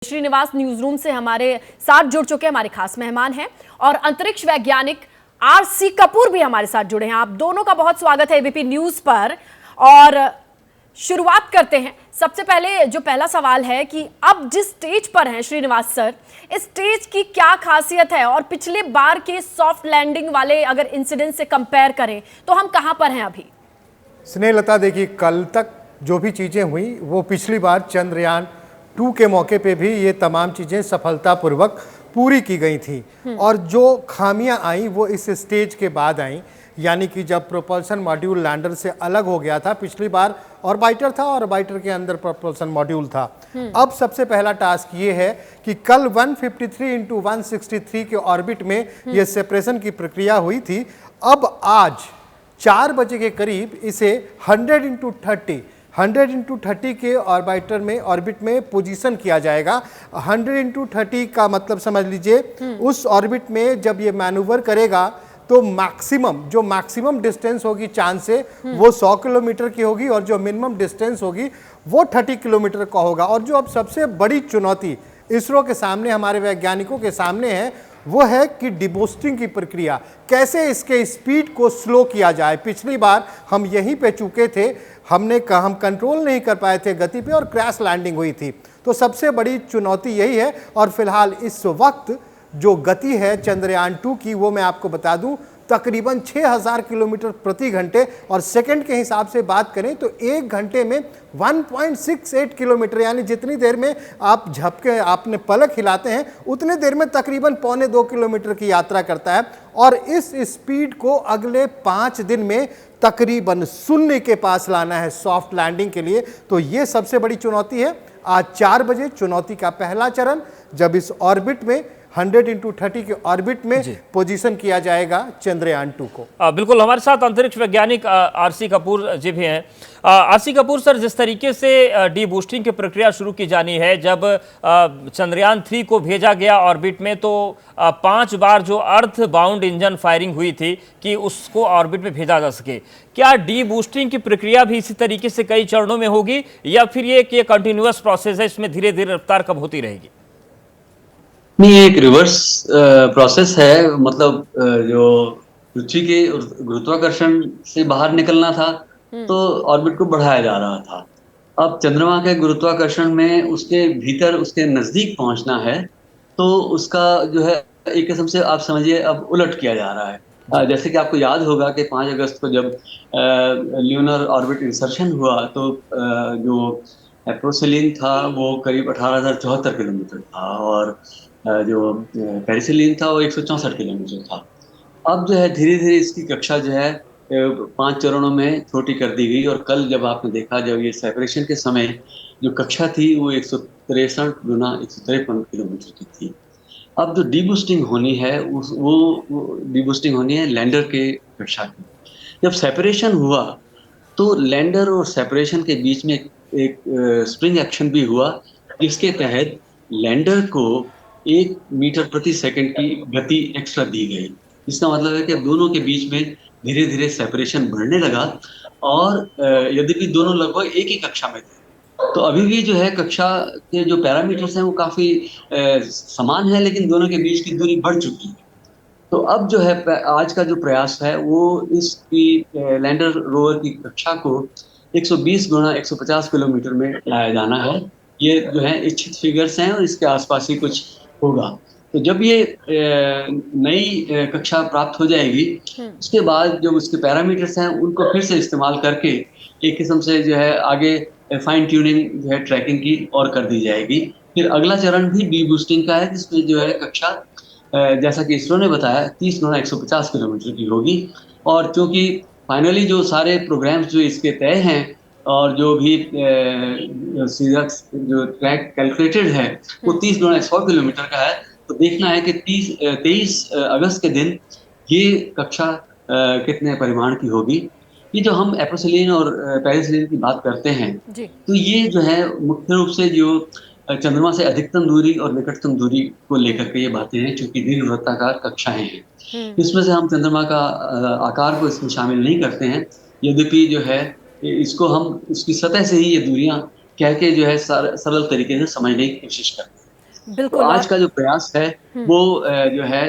Srinivas news room से हमारे साथ जुड़ चुके हमारे खास मेहमान हैं और अंतरिक्ष वैज्ञानिक आरसी कपूर भी हमारे साथ जुड़े हैं। आप दोनों का बहुत स्वागत है एबीपी न्यूज पर। और शुरुआत करते हैं। सबसे पहले जो पहला सवाल है कि अब जिस स्टेज पर हैं श्रीनिवास सर, इस स्टेज की क्या खासियत है और पिछले बार के सॉफ्ट लैंडिंग वाले अगर इंसिडेंट से कंपेयर करें तो हम कहां पर हैं अभी? स्नेहलता, देखिए कल तक जो भी चीज़ें हुई वो पिछली बार चंद्रयान 2 के मौके पे भी ये तमाम चीज़ें सफलतापूर्वक पूरी की गई थी। और जो खामियां आई वो इस स्टेज के बाद आई, यानी कि जब प्रोपल्सन मॉड्यूल लैंडर से अलग हो गया था। पिछली बार ऑर्बिटर था, ऑर्बिटर के अंदर प्रोपल्सन मॉड्यूल था। अब सबसे पहला टास्क ये है कि कल 153 × 163 के ऑर्बिट में ये सेपरेशन की प्रक्रिया हुई थी। अब आज 4 बजे के करीब इसे 100 × 30 के ऑर्बिट में पोजीशन किया जाएगा। 100 × 30 का मतलब समझ लीजिए, उस ऑर्बिट में जब ये मैनूवर करेगा तो मैक्सिमम डिस्टेंस होगी चांद से वो 100 किलोमीटर की होगी और जो मिनिमम डिस्टेंस होगी वो 30 किलोमीटर का होगा। और जो अब सबसे बड़ी चुनौती इसरो के सामने, हमारे वैज्ञानिकों के सामने है, वो है कि डिबूस्टिंग की प्रक्रिया, कैसे इसके स्पीड को स्लो किया जाए। पिछली बार हम यहीं पे चूके थे, हम कंट्रोल नहीं कर पाए थे गति पे और क्रैश लैंडिंग हुई थी। तो सबसे बड़ी चुनौती यही है। और फिलहाल इस वक्त जो गति है चंद्रयान 2 की, वो मैं आपको बता दूं तकरीबन 6000 किलोमीटर प्रति घंटे, और सेकंड के हिसाब से बात करें तो 1 घंटे में 1.68 किलोमीटर, यानी जितनी देर में आप झपके आपने पलक हिलाते हैं उतनी देर में तकरीबन 1.25 किलोमीटर की यात्रा करता है। और इस स्पीड को अगले 5 दिन में तकरीबन शून्य के पास लाना है सॉफ्ट लैंडिंग के लिए। तो ये सबसे बड़ी चुनौती है। आज 4 बजे चुनौती का पहला चरण, जब इस ऑर्बिट में 100 × 30 के ऑर्बिट में पोजीशन किया जाएगा चंद्रयान 2 को। बिल्कुल, हमारे साथ अंतरिक्ष वैज्ञानिक आरसी कपूर जी भी हैं। आरसी कपूर सर, जिस तरीके से डी बूस्टिंग की प्रक्रिया शुरू की जानी है, जब चंद्रयान 3 को भेजा गया ऑर्बिट में तो 5 बार जो अर्थ बाउंड इंजन फायरिंग हुई थी कि उसको ऑर्बिट में भेजा जा सके, क्या डी बूस्टिंग की प्रक्रिया भी इसी तरीके से कई चरणों में होगी या फिर ये कंटिन्यूअस प्रोसेस है, इसमें धीरे धीरे रफ्तार कब होती रहेगी? नहीं, एक रिवर्स प्रोसेस है। मतलब जो पृथ्वी के गुरुत्वाकर्षण से बाहर निकलना था तो ऑर्बिट को बढ़ाया जा रहा था। अब चंद्रमा के गुरुत्वाकर्षण में उसके भीतर, उसके नजदीक पहुंचना है, तो उसका जो है एक किस्म से आप समझिए अब उलट किया जा रहा है। जैसे कि आपको याद होगा कि 5 अगस्त को जब ल्यूनर ऑर्बिट इंसर्शन हुआ तो जो एप्रोसेलिन था वो करीब 18,074 किलोमीटर था और जो पेरिसेलिन था वो 164 किलोमीटर था। अब जो है धीरे धीरे इसकी कक्षा जो है 5 चरणों में छोटी कर दी गई। और कल जब आपने देखा, जब ये सेपरेशन के समय जो कक्षा थी वो 163 × 153 किलोमीटर की थी। अब जो डीबूस्टिंग होनी है वो डीबूस्टिंग होनी है लैंडर के कक्षा की। जब सेपरेशन हुआ तो लैंडर और सेपरेशन के बीच में एक स्प्रिंग एक्शन भी हुआ, जिसके तहत लैंडर को 1 मीटर प्रति सेकंड की गति एक्स्ट्रा दी गई। इसका मतलब है कि दोनों के बीच में धीरे धीरे सेपरेशन बढ़ने लगा। और यद्यपि दोनों लगभग एक ही कक्षा में थे, तो अभी भी जो है कक्षा के जो पैरामीटर्स हैं वो काफ़ी समान है, लेकिन दोनों के बीच की दूरी बढ़ चुकी है। तो अब जो है आज का जो प्रयास है वो इसकी लैंडर रोवर की कक्षा को 120 × 150 किलोमीटर में लाया जाना है। ये जो है इच्छित फिगर्स हैं और इसके आसपास ही कुछ होगा। तो जब ये नई कक्षा प्राप्त हो जाएगी, उसके बाद जो उसके पैरामीटर्स हैं उनको फिर से इस्तेमाल करके एक किस्म से जो है आगे फाइन ट्यूनिंग जो है ट्रैकिंग की और कर दी जाएगी। फिर अगला चरण भी डी बूस्टिंग का है, जिसमें जो है कक्षा जैसा कि इसरो ने बताया 30 × 150 किलोमीटर की होगी। और चूँकि फाइनली जो सारे प्रोग्राम्स जो इसके तय हैं और जो भी सीधा जो ट्रैक कैलकुलेटेड है वो 30 × 100 किलोमीटर का है। तो देखना है कि 23 अगस्त के दिन ये कक्षा कितने परिमाण की होगी। ये जो हम एप्रोसेलिन और पेरिसेलिन की बात करते हैं, तो ये जो है मुख्य रूप से जो चंद्रमा से अधिकतम दूरी और निकटतम दूरी को लेकर के ये बातें हैं, चूंकि दीर्घवृत्ताकार कक्षाएं हैं। इसमें से हम चंद्रमा का आकार को इसमें शामिल नहीं करते हैं, यद्यपि जो है इसको हम उसकी सतह से ही ये दूरियां कह के जो है सरल तरीके से समझने की कोशिश करते हैं। बिल्कुल। तो आज का जो प्रयास है वो जो है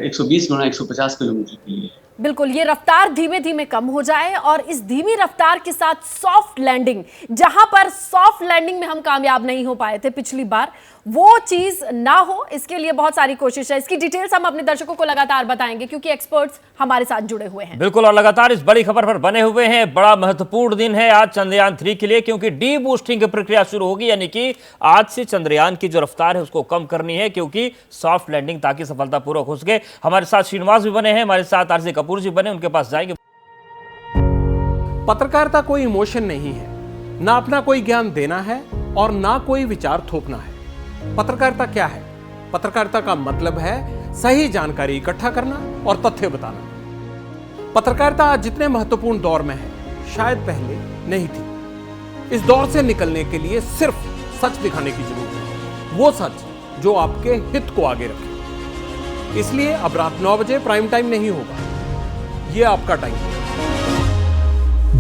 120 गुना 150 किलोमीटर के लिए। बिल्कुल, ये रफ्तार धीमे धीमे कम हो जाए और इस धीमी रफ्तार के साथ सॉफ्ट लैंडिंग, जहां पर सॉफ्ट लैंडिंग में हम कामयाब नहीं हो पाए थे पिछली बार, वो चीज ना हो, इसके लिए बहुत सारी कोशिश है। इसकी डिटेल्स हम अपने दर्शकों को लगातार बताएंगे क्योंकि एक्सपर्ट्स हमारे साथ जुड़े हुए हैं। बिल्कुल, और लगातार इस बड़ी खबर पर बने हुए हैं। बड़ा महत्वपूर्ण दिन है आज चंद्रयान 3 के लिए, क्योंकि डी बूस्टिंग की प्रक्रिया शुरू होगी, यानी कि आज से चंद्रयान की जो रफ्तार है उसको कम करनी है, क्योंकि सॉफ्ट लैंडिंग ताकि सफलतापूर्वक हो सके। हमारे साथ श्रीनिवास भी बने हैं, हमारे साथ आरसी कपूर जी बने, उनके पास जाएंगे। पत्रकारिता कोई इमोशन नहीं है, ना अपना कोई ज्ञान देना है और ना कोई विचार थोपना है। पत्रकारिता क्या है? पत्रकारिता का मतलब है सही जानकारी इकट्ठा करना और तथ्य बताना। पत्रकारिता आज जितने महत्वपूर्ण दौर में है, शायद पहले नहीं थी। इस दौर से निकलने के लिए सिर्फ सच दिखाने की जरूरत है, वो सच जो आपके हित को आगे रखे। इसलिए अब रात 9 बजे प्राइम टाइम नहीं होगा, ये आपका टाइम है।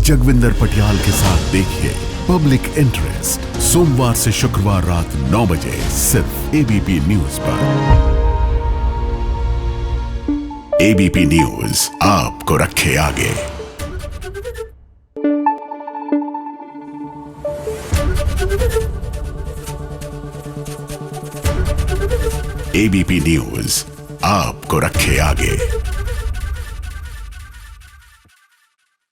जगविंदर पटियाल के साथ देखिए पब्लिक इंटरेस्ट, सोमवार से शुक्रवार रात 9 बजे सिर्फ एबीपी न्यूज पर। एबीपी न्यूज आपको रखे आगे। एबीपी न्यूज आपको रखे आगे।